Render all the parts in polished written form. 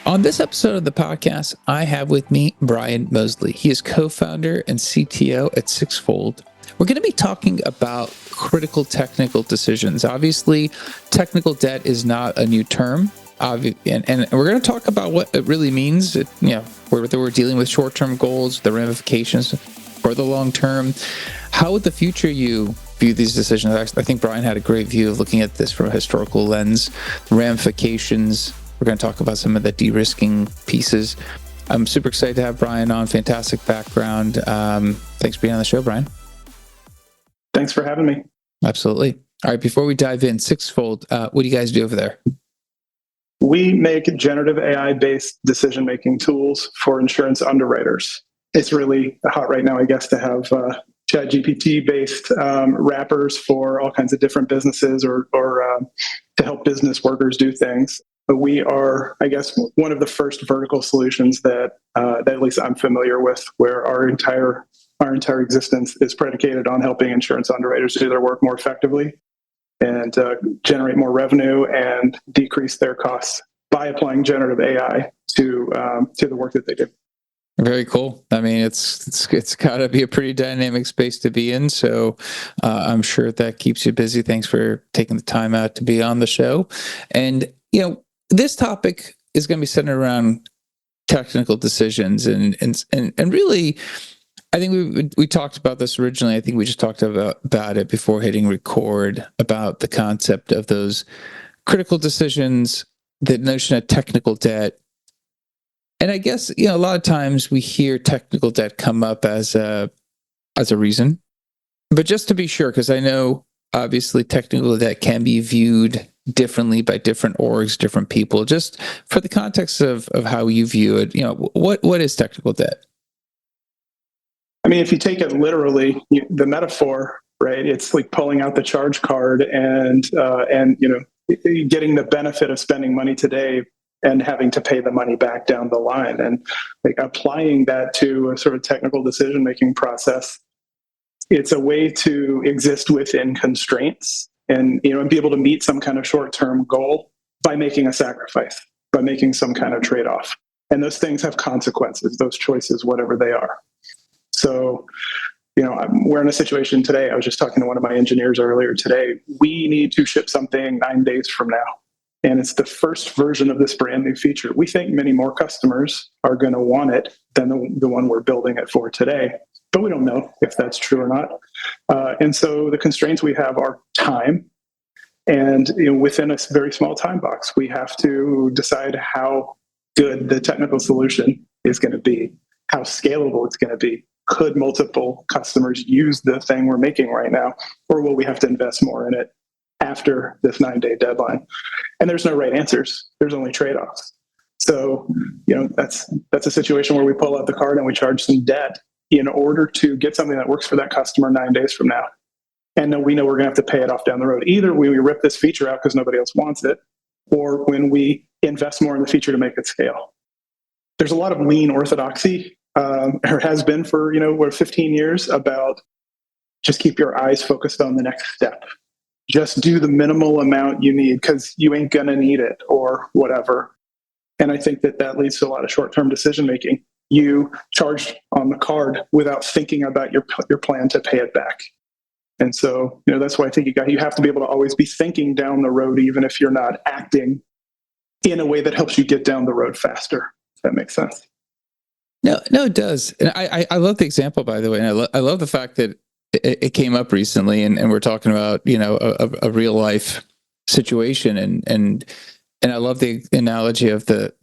On this episode of the podcast, I have with me Brian Moseley. He is co-founder and CTO at Sixfold. We're going to be talking about critical technical decisions. Obviously, technical debt is not a new term. And we're going to talk about what it really means, whether we're dealing with short-term goals, the ramifications for the long term. How would the future you view these decisions? I think Brian had a great view of looking at this from a historical lens, ramifications. We're going to talk about some of the de-risking pieces. I'm super excited to have Brian on. Fantastic background. Thanks for being on the show, Brian. Thanks for having me. Absolutely. All right, before we dive in, Sixfold, what do you guys do over there? We make generative AI-based decision-making tools for insurance underwriters. It's really hot right now, I guess, to have ChatGPT-based wrappers for all kinds of different businesses or to help business workers do things. But we are, I guess, one of the first vertical solutions that at least I'm familiar with, where our entire existence is predicated on helping insurance underwriters do their work more effectively and generate more revenue and decrease their costs by applying generative AI to the work that they do. Very cool. I mean, it's got to be a pretty dynamic space to be in. So I'm sure that keeps you busy. Thanks for taking the time out to be on the show. And this topic is going to be centered around technical decisions, and really, I think we talked about this originally. I think we just talked about it before hitting record, about the concept of those critical decisions, the notion of technical debt. And I guess, a lot of times we hear technical debt come up as a reason, but just to be sure, because I know obviously technical debt can be viewed differently by different orgs, different people. Just for the context of how you view it, what is technical debt? I mean, if you take it literally, the metaphor, right? It's like pulling out the charge card and getting the benefit of spending money today and having to pay the money back down the line, and like applying that to a sort of technical decision-making process. It's a way to exist within constraints and be able to meet some kind of short-term goal by making a sacrifice, by making some kind of trade-off. And those things have consequences, those choices, whatever they are. So, we're in a situation today. I was just talking to one of my engineers earlier today. We need to ship something 9 days from now. And it's the first version of this brand new feature. We think many more customers are going to want it than the one we're building it for today. But we don't know if that's true or not. And so the constraints we have are time. And within a very small time box, we have to decide how good the technical solution is going to be, how scalable it's going to be. Could multiple customers use the thing we're making right now, or will we have to invest more in it after this 9-day deadline? And there's no right answers. There's only trade-offs. So, that's a situation where we pull out the card and we charge some debt in order to get something that works for that customer 9 days from now. And then we know we're going to have to pay it off down the road. Either we rip this feature out because nobody else wants it, or when we invest more in the feature to make it scale. There's a lot of lean orthodoxy, or has been for 15 years, about just keep your eyes focused on the next step. Just do the minimal amount you need because you ain't going to need it or whatever. And I think that leads to a lot of short-term decision-making. You charge on the card without thinking about your plan to pay it back. And so, that's why I think you have to be able to always be thinking down the road, even if you're not acting in a way that helps you get down the road faster. If that makes sense. No, it does. And I love the example, by the way. And I love the fact that it came up recently, and we're talking about, a real life situation. And I love the analogy of the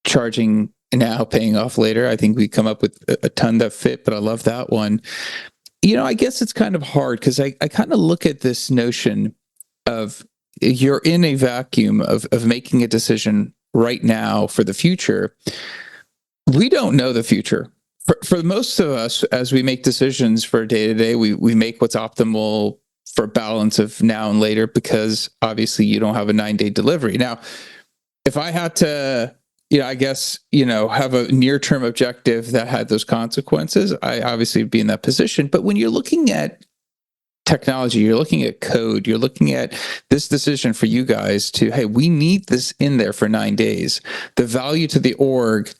charging now, paying off later. I think we come up with a ton that fit, but I love that one. I guess it's kind of hard because I kind of look at this notion of you're in a vacuum of making a decision right now for the future. We don't know the future. For most of us, as we make decisions for day to day, we make what's optimal for balance of now and later, because obviously you don't have a 9-day delivery. Now, if I had to, have a near-term objective that had those consequences, I obviously would be in that position. But when you're looking at technology, you're looking at code, you're looking at this decision for you guys to, hey, we need this in there for 9 days. The value to the org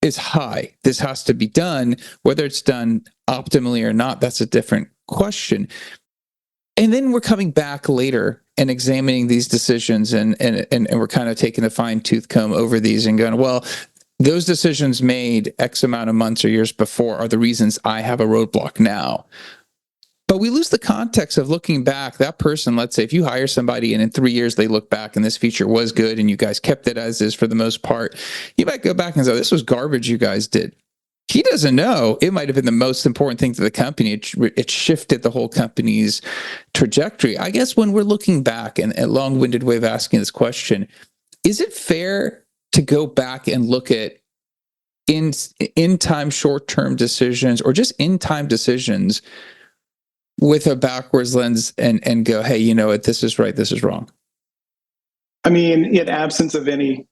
is high. This has to be done. Whether it's done optimally or not, that's a different question. And then we're coming back later and examining these decisions, and we're kind of taking a fine-tooth comb over these and going, well, those decisions made X amount of months or years before are the reasons I have a roadblock now. But we lose the context of looking back. That person, let's say if you hire somebody and in 3 years they look back and this feature was good and you guys kept it as is for the most part, you might go back and say, this was garbage you guys did. He doesn't know. It might have been the most important thing to the company. It shifted the whole company's trajectory. I guess when we're looking back, and a long-winded way of asking this question, is it fair to go back and look at in-time short-term decisions or just in-time decisions with a backwards lens and go, hey, you know what, this is right, this is wrong? I mean, in absence of any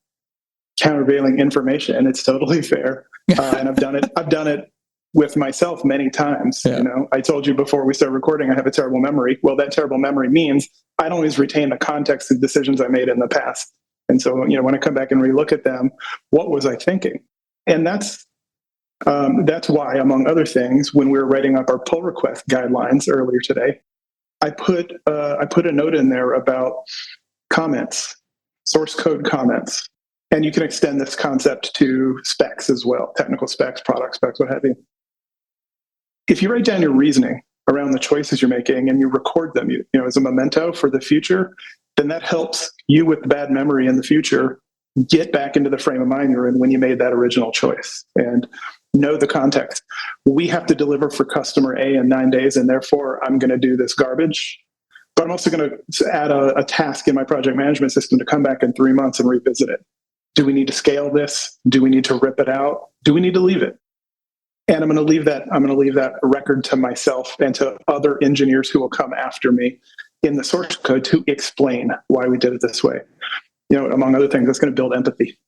countervailing information, it's totally fair. And I've done it with myself many times. Yeah. You know, I told you before we started recording, I have a terrible memory. Well, that terrible memory means I don't always retain the context of decisions I made in the past. And so, you know, when I come back and relook at them, what was I thinking? And that's why, among other things, when we were writing up our pull request guidelines earlier today, I put a note in there about comments, source code comments. And you can extend this concept to specs as well, technical specs, product specs, what have you. If you write down your reasoning around the choices you're making and you record them, you know, as a memento for the future, then that helps you with bad memory in the future get back into the frame of mind you're in when you made that original choice and know the context. We have to deliver for customer A in 9 days, and therefore I'm going to do this garbage. But I'm also going to add a task in my project management system to come back in 3 months and revisit it. Do we need to scale this? Do we need to rip it out? Do we need to leave it? And I'm going to leave that record to myself and to other engineers who will come after me in the source code to explain why we did it this way. You know, among other things, that's going to build empathy,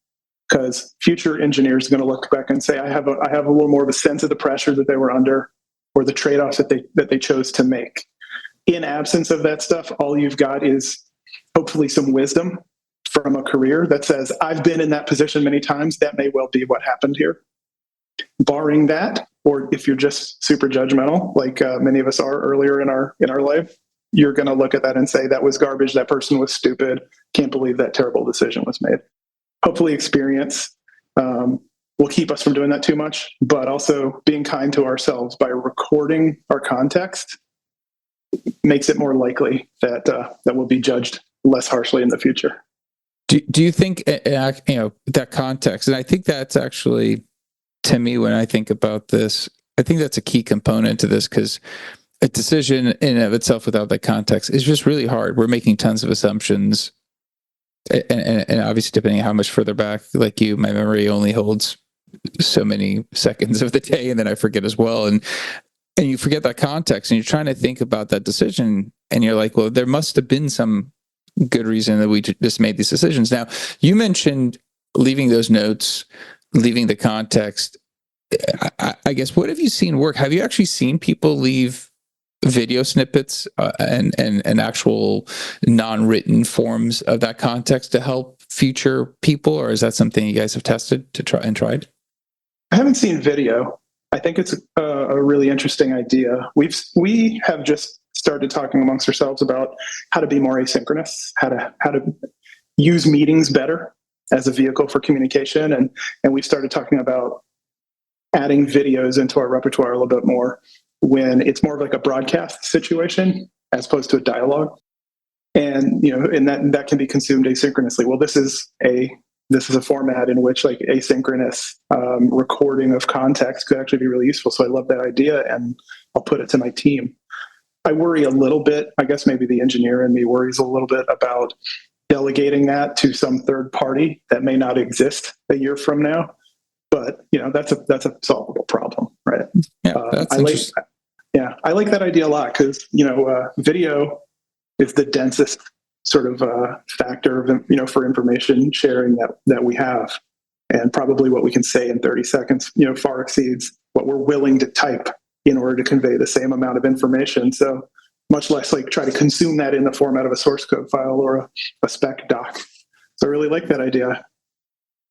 because future engineers are going to look back and say, I have a little more of a sense of the pressure that they were under or the trade-offs that they chose to make. In absence of that stuff, all you've got is hopefully some wisdom from a career that says, I've been in that position many times. That may well be what happened here. Barring that, or if you're just super judgmental, like many of us are earlier in our life, you're going to look at that and say, that was garbage. That person was stupid. Can't believe that terrible decision was made. Hopefully experience will keep us from doing that too much, but also being kind to ourselves by recording our context makes it more likely that we'll be judged less harshly in the future. Do you think, that context, and I think that's actually, to me, when I think about this, I think that's a key component to this, because a decision in and of itself without that context is just really hard. We're making tons of assumptions. And obviously, depending on how much further back, like you, my memory only holds so many seconds of the day, and then I forget as well. And you forget that context, and you're trying to think about that decision, and you're like, well, there must have been some good reason that we just made these decisions. Now, you mentioned leaving those notes, leaving the context. I guess, what have you seen work? Have you actually seen people leave video snippets and actual non-written forms of that context to help future people, or is that something you guys have tested to tried? I haven't seen video. I think it's a really interesting idea. We have just started talking amongst ourselves about how to be more asynchronous, how to use meetings better as a vehicle for communication, and we've started talking about adding videos into our repertoire a little bit more when it's more of like a broadcast situation as opposed to a dialogue. And, you know, and that can be consumed asynchronously. Well, this is a format in which like asynchronous recording of context could actually be really useful. So I love that idea, and I'll put it to my team. I worry a little bit, I guess maybe the engineer in me worries a little bit about delegating that to some third party that may not exist a year from now. But, you know, that's a solvable problem, right? Yeah, that's interesting. I like that idea a lot, because, you know, video is the densest sort of factor of, you know, for information sharing that we have, and probably what we can say in 30 seconds, you know, far exceeds what we're willing to type in order to convey the same amount of information. So much less like try to consume that in the format of a source code file or a spec doc. So I really like that idea.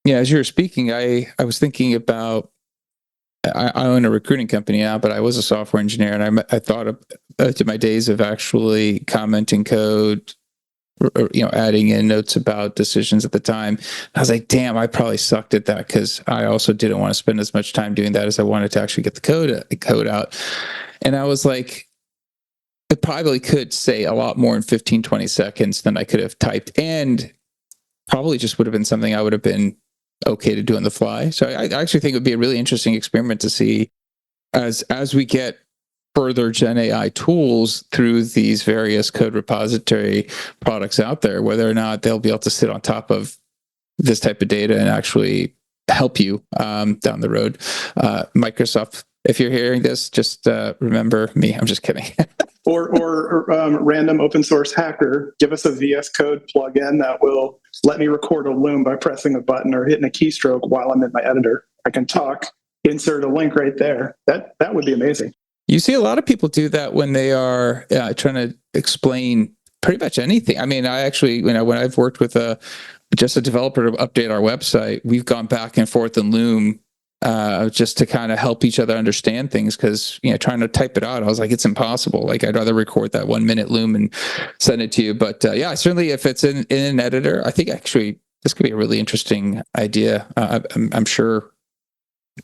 Yeah, as you were speaking, I was thinking about, I own a recruiting company now, but I was a software engineer, and I thought of to my days of actually commenting code, or, adding in notes about decisions at the time. I was like, damn, I probably sucked at that, because I also didn't want to spend as much time doing that as I wanted to actually get the code out. And I was like, it probably could say a lot more in 15, 20 seconds than I could have typed, and probably just would have been something I would have been okay to do on the fly. So I actually think it would be a really interesting experiment to see as we get further Gen AI tools through these various code repository products out there, whether or not they'll be able to sit on top of this type of data and actually help you down the road. Microsoft, if you're hearing this, just remember me. I'm just kidding. or random open source hacker, give us a VS Code plugin that will let me record a loom by pressing a button or hitting a keystroke while I'm in my editor. I can talk, insert a link right there. That would be amazing. You see a lot of people do that when they are trying to explain pretty much anything. I mean, I actually, when I've worked with just a developer to update our website, we've gone back and forth in Loom just to kind of help each other understand things, because trying to type it out, I was like, it's impossible. Like, I'd rather record that 1 minute Loom and send it to you. But yeah, certainly if it's in an editor, I think actually this could be a really interesting idea. I'm sure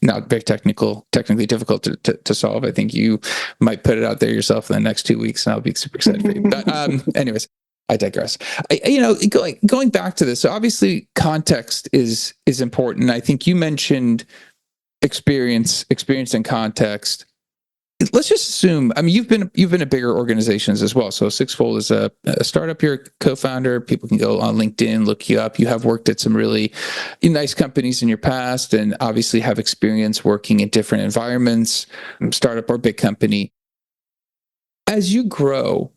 not very technically difficult to solve. I think you might put it out there yourself in the next 2 weeks, and I'll be super excited for you. But anyways, I digress. Going back to this, so obviously context is important. I think you mentioned experience and context. Let's just assume, I mean, you've been at bigger organizations as well. So Sixfold is a startup. You're a co-founder. People can go on LinkedIn, look you up. You have worked at some really nice companies in your past, and obviously have experience working in different environments, startup or big company. As you grow,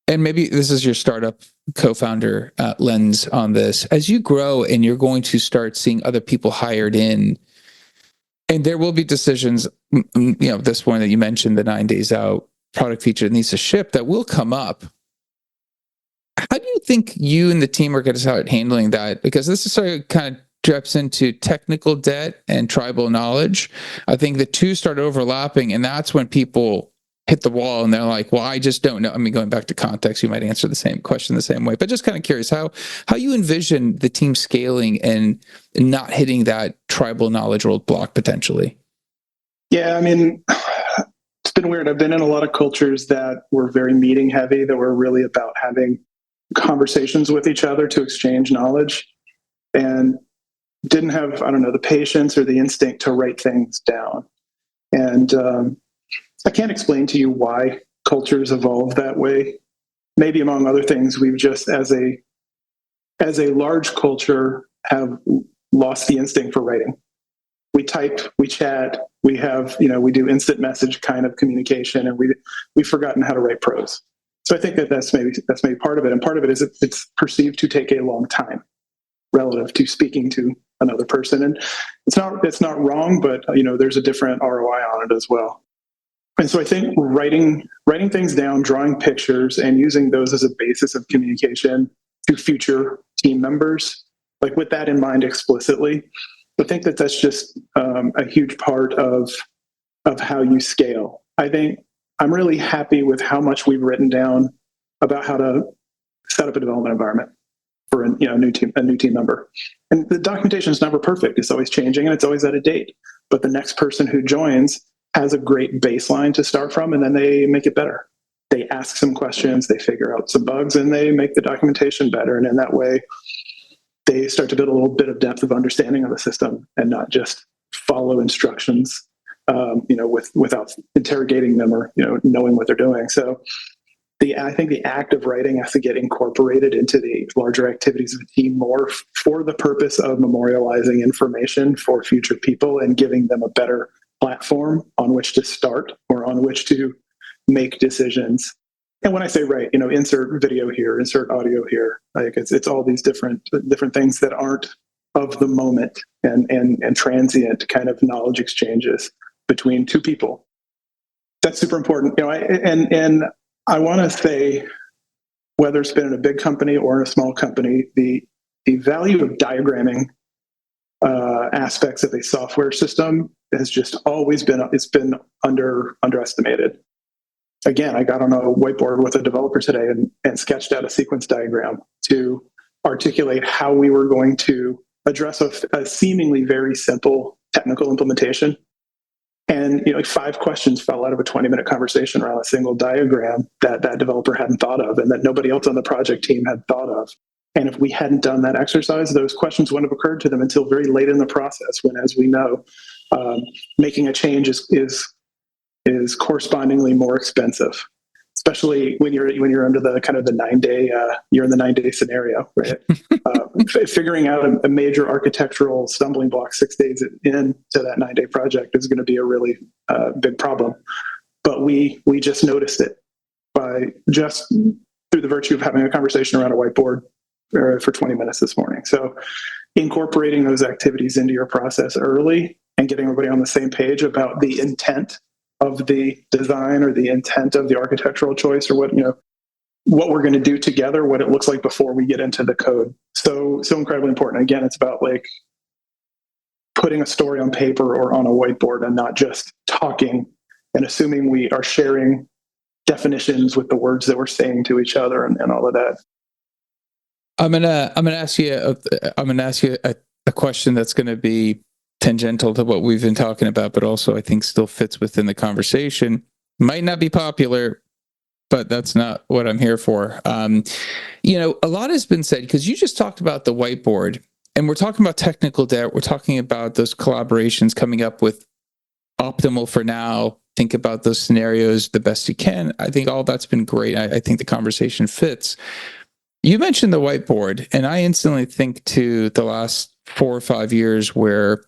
and maybe this is your startup co-founder lens on this, as you grow and you're going to start seeing other people hired in, and there will be decisions, this one that you mentioned, the 9 days out product feature that needs to ship, that will come up. How do you think you and the team are going to start handling that? Because this is sort of kind of drops into technical debt and tribal knowledge. I think the two start overlapping, and that's when people hit the wall and they're like, well, I just don't know. I mean, going back to context, you might answer the same question the same way, but just kind of curious how you envision the team scaling and not hitting that tribal knowledge roadblock potentially. Yeah, I mean, it's been weird. I've been in a lot of cultures that were very meeting heavy, that were really about having conversations with each other to exchange knowledge, and didn't have, I don't know, the patience or the instinct to write things down. And I can't explain to you why cultures evolve that way. Maybe among other things, we've just, as a large culture, have lost the instinct for writing. We type, we chat, we have, we do instant message kind of communication, and we've forgotten how to write prose. So I think that's maybe part of it, and part of it is it's perceived to take a long time relative to speaking to another person, and it's not wrong, but there's a different ROI on it as well. And so I think writing things down, drawing pictures, and using those as a basis of communication to future team members, like with that in mind explicitly, I think that's just a huge part of how you scale. I think I'm really happy with how much we've written down about how to set up a development environment for a new team member. And the documentation is never perfect. It's always changing and it's always out of date. But the next person who joins has a great baseline to start from, and then they make it better. They ask some questions, they figure out some bugs, and they make the documentation better. And in that way, they start to build a little bit of depth of understanding of the system and not just follow instructions, without interrogating them or, knowing what they're doing. So I think the act of writing has to get incorporated into the larger activities of the team more for the purpose of memorializing information for future people and giving them a better platform on which to start or on which to make decisions. And when I say write, insert video here, insert audio here, like it's all these different things that aren't of the moment and transient kind of knowledge exchanges between two people. That's super important. And I want to say, whether it's been in a big company or in a small company, the value of diagramming aspects of a software system has just always been underestimated. Again, I got on a whiteboard with a developer today and sketched out a sequence diagram to articulate how we were going to address a seemingly very simple technical implementation. And like 5 questions fell out of a 20-minute conversation around a single diagram that developer hadn't thought of and that nobody else on the project team had thought of. And if we hadn't done that exercise, those questions wouldn't have occurred to them until very late in the process, when, as we know, making a change is correspondingly more expensive, especially when you're under the kind of the 9-day you're in the 9-day scenario, right? Figuring out a major architectural stumbling block 6 days into that 9-day project is going to be a really big problem. But we just noticed it by just through the virtue of having a conversation around a whiteboard for 20 minutes this morning. So incorporating those activities into your process early and getting everybody on the same page about the intent of the design or the intent of the architectural choice, or what we're going to do together, what it looks like before we get into the code. So incredibly important. Again, it's about like putting a story on paper or on a whiteboard and not just talking and assuming we are sharing definitions with the words that we're saying to each other and all of that. I'm gonna ask you a question that's going to be tangential to what we've been talking about, but also I think still fits within the conversation. Might not be popular, but that's not what I'm here for. A lot has been said, because you just talked about the whiteboard, and we're talking about technical debt. We're talking about those collaborations coming up with optimal for now. Think about those scenarios the best you can. I think all that's been great. I think the conversation fits. You mentioned the whiteboard, and I instantly think to the last 4 or 5 years where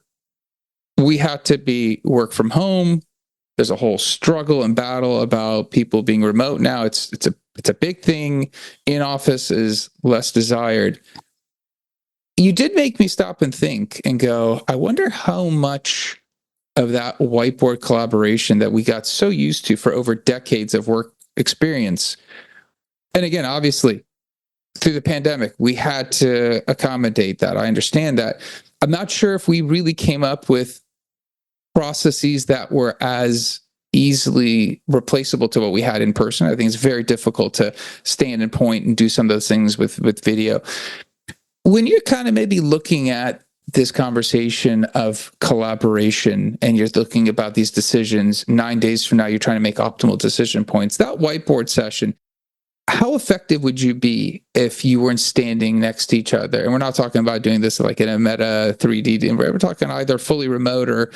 we had to work from home. There's a whole struggle and battle about people being remote now. It's a big thing. In office is less desired. You did make me stop and think and go, I wonder how much of that whiteboard collaboration that we got so used to for over decades of work experience. And again, obviously, through the pandemic, we had to accommodate that. I understand that. I'm not sure if we really came up with processes that were as easily replaceable to what we had in person. I think it's very difficult to stand and point and do some of those things with video. When you're kind of maybe looking at this conversation of collaboration and you're looking about these decisions 9 days from now, you're trying to make optimal decision points, that whiteboard session, how effective would you be if you weren't standing next to each other? And we're not talking about doing this like in a meta 3D. We're talking either fully remote or,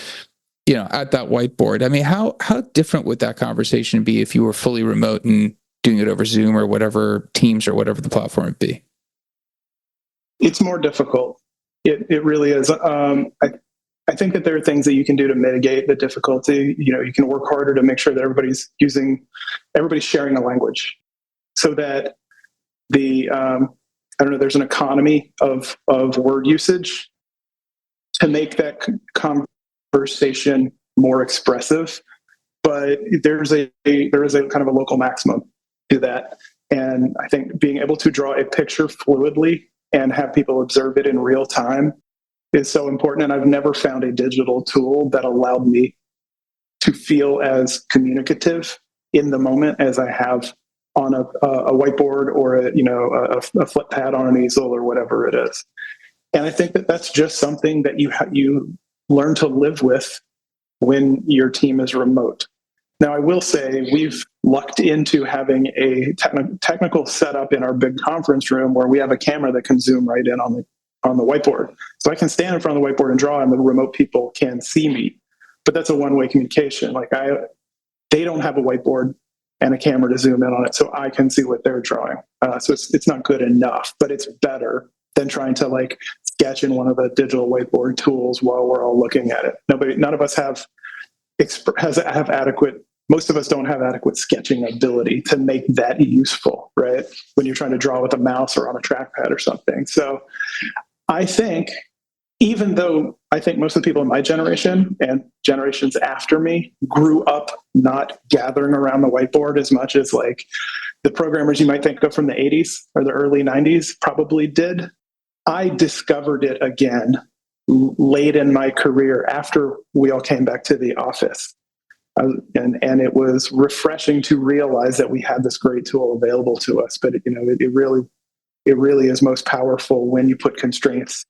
at that whiteboard. I mean, how different would that conversation be if you were fully remote and doing it over Zoom or whatever, Teams or whatever the platform would be? It's more difficult. It really is. I think that there are things that you can do to mitigate the difficulty. You can work harder to make sure that everybody's sharing a language, so that there's an economy of word usage to make that conversation more expressive. But there is a kind of a local maximum to that. And I think being able to draw a picture fluidly and have people observe it in real time is so important. And I've never found a digital tool that allowed me to feel as communicative in the moment as I have on a whiteboard or a flip pad on an easel or whatever it is. And I think that that's just something that you learn to live with when your team is remote. Now, I will say we've lucked into having a technical setup in our big conference room where we have a camera that can zoom right in on the whiteboard. So I can stand in front of the whiteboard and draw, and the remote people can see me. But that's a one-way communication. They don't have a whiteboard and a camera to zoom in on it, so I can see what they're drawing. So it's not good enough, but it's better than trying to sketch in one of the digital whiteboard tools while we're all looking at it. None of us have adequate. Most of us don't have adequate sketching ability to make that useful, right? When you're trying to draw with a mouse or on a trackpad or something. So I think even though I think most of the people in my generation and generations after me grew up not gathering around the whiteboard as much as like the programmers you might think of from the 80s or the early 90s probably did, I discovered it again late in my career after we all came back to the office. And it was refreshing to realize that we had this great tool available to us. But it really is most powerful when you put constraints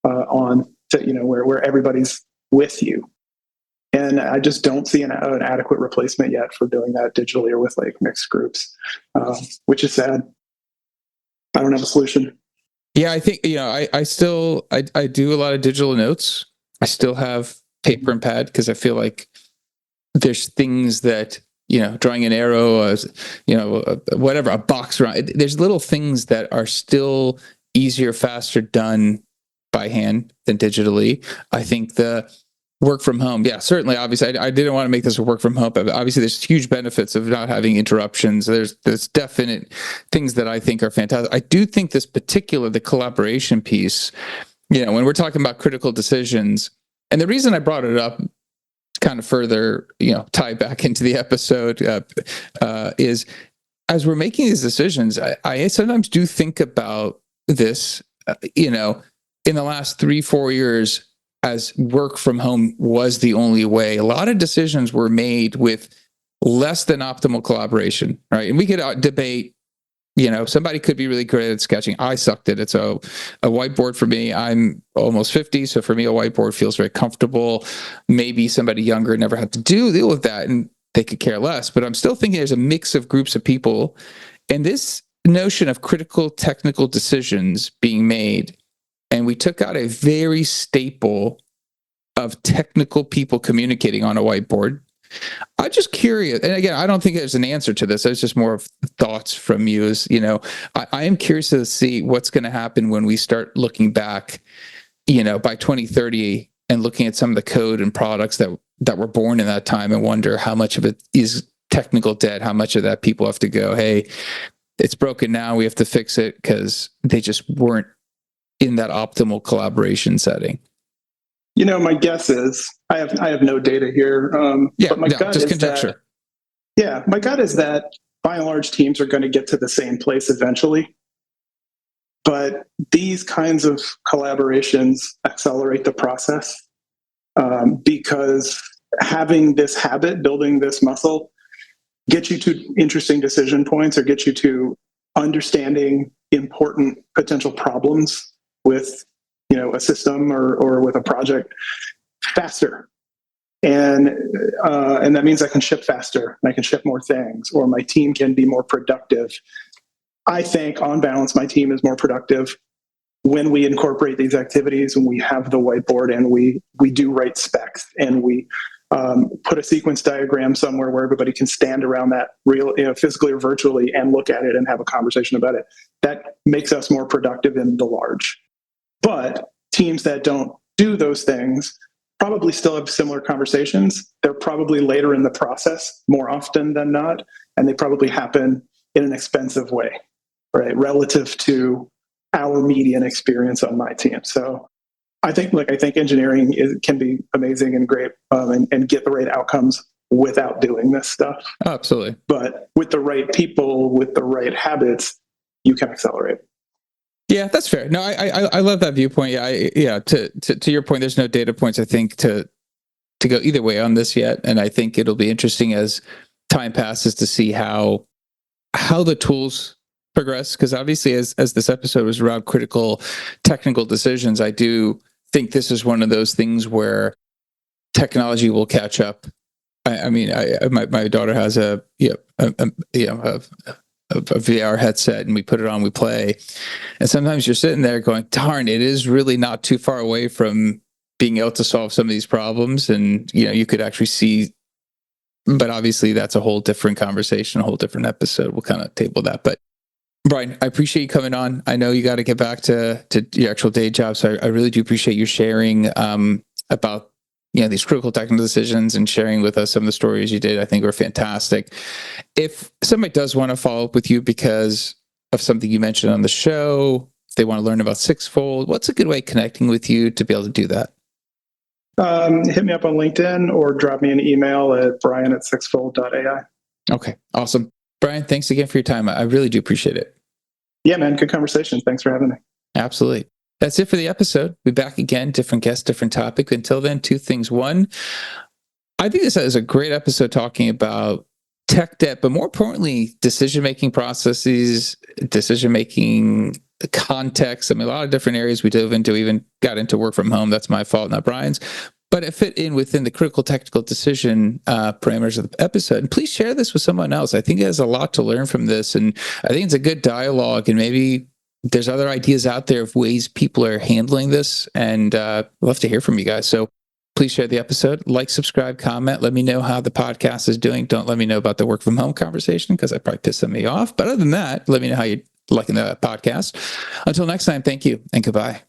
on to where everybody's with you. And I just don't see an adequate replacement yet for doing that digitally or with like mixed groups, which is sad. I don't have a solution. Yeah, I think I still do a lot of digital notes. I still have paper and pad because I feel like there's things that drawing an arrow, whatever, a box around. There's little things that are still easier, faster done by hand than digitally. I think the work from home, yeah, certainly. Obviously, I didn't want to make this a work from home, but obviously, there's huge benefits of not having interruptions. There's definite things that I think are fantastic. I do think the collaboration piece, when we're talking about critical decisions, and the reason I brought it up, kind of further, tie back into the episode, is as we're making these decisions, I sometimes do think about this, in the last 3-4 years, as work from home was the only way. A lot of decisions were made with less than optimal collaboration, right? And we could debate, somebody could be really great at sketching. I sucked at it. So a whiteboard for me, I'm almost 50. So for me, a whiteboard feels very comfortable. Maybe somebody younger never had to deal with that and they could care less. But I'm still thinking there's a mix of groups of people. And this notion of critical technical decisions being made, and we took out a very staple of technical people communicating on a whiteboard. I'm just curious, and again, I don't think there's an answer to this. It's just more of thoughts from you. I am curious to see what's going to happen when we start looking back, by 2030, and looking at some of the code and products that were born in that time, and wonder how much of it is technical debt, how much of that people have to go, hey, it's broken now, we have to fix it, because they just weren't in that optimal collaboration setting. My guess is I have no data here. But my gut just is conjecture. My gut is that by and large teams are going to get to the same place eventually. But these kinds of collaborations accelerate the process because having this habit, building this muscle, gets you to interesting decision points or gets you to understanding important potential problems with a system or with a project faster. And that means I can ship faster and I can ship more things, or my team can be more productive. I think on balance, my team is more productive when we incorporate these activities, when we have the whiteboard and we do write specs and we put a sequence diagram somewhere where everybody can stand around that real, physically or virtually, and look at it and have a conversation about it. That makes us more productive in the large. But teams that don't do those things probably still have similar conversations. They're probably later in the process more often than not, and they probably happen in an expensive way, right, relative to our median experience on my team. So I think engineering can be amazing and great and get the right outcomes without doing this stuff. Absolutely. But with the right people, with the right habits, you can accelerate. Yeah, that's fair. No, I love that viewpoint. Yeah, to your point, there's no data points, I think, to go either way on this yet, and I think it'll be interesting as time passes to see how the tools progress. Because obviously, as this episode was around critical technical decisions, I do think this is one of those things where technology will catch up. My daughter has a VR headset, and we put it on, we play, and sometimes you're sitting there going, darn, it is really not too far away from being able to solve some of these problems. And you could actually see, but obviously that's a whole different conversation, a whole different episode. We'll kind of table that. But Brian, I appreciate you coming on. I know you got to get back to your actual day job, so I really do appreciate you sharing about these critical technical decisions and sharing with us some of the stories you did. I think were fantastic. If somebody does want to follow up with you because of something you mentioned on the show, if they want to learn about Sixfold, what's a good way of connecting with you to be able to do that? Hit me up on LinkedIn or drop me an email at brian@sixfold.ai. Okay, awesome. Brian, thanks again for your time. I really do appreciate it. Yeah, man. Good conversation. Thanks for having me. Absolutely. That's it for the episode. We'll be back again, different guest, different topic. Until then, two things. One, I think this is a great episode talking about tech debt, but more importantly, decision-making processes, decision-making context. I mean, a lot of different areas we dove into, even got into work from home. That's my fault, not Brian's. But it fit in within the critical technical decision parameters of the episode. And please share this with someone else. I think there's a lot to learn from this. And I think it's a good dialogue. And maybe there's other ideas out there of ways people are handling this. And I'd love to hear from you guys. So please share the episode, like, subscribe, comment. Let me know how the podcast is doing. Don't let me know about the work from home conversation because I probably pissed somebody off. But other than that, let me know how you're liking the podcast. Until next time, thank you and goodbye.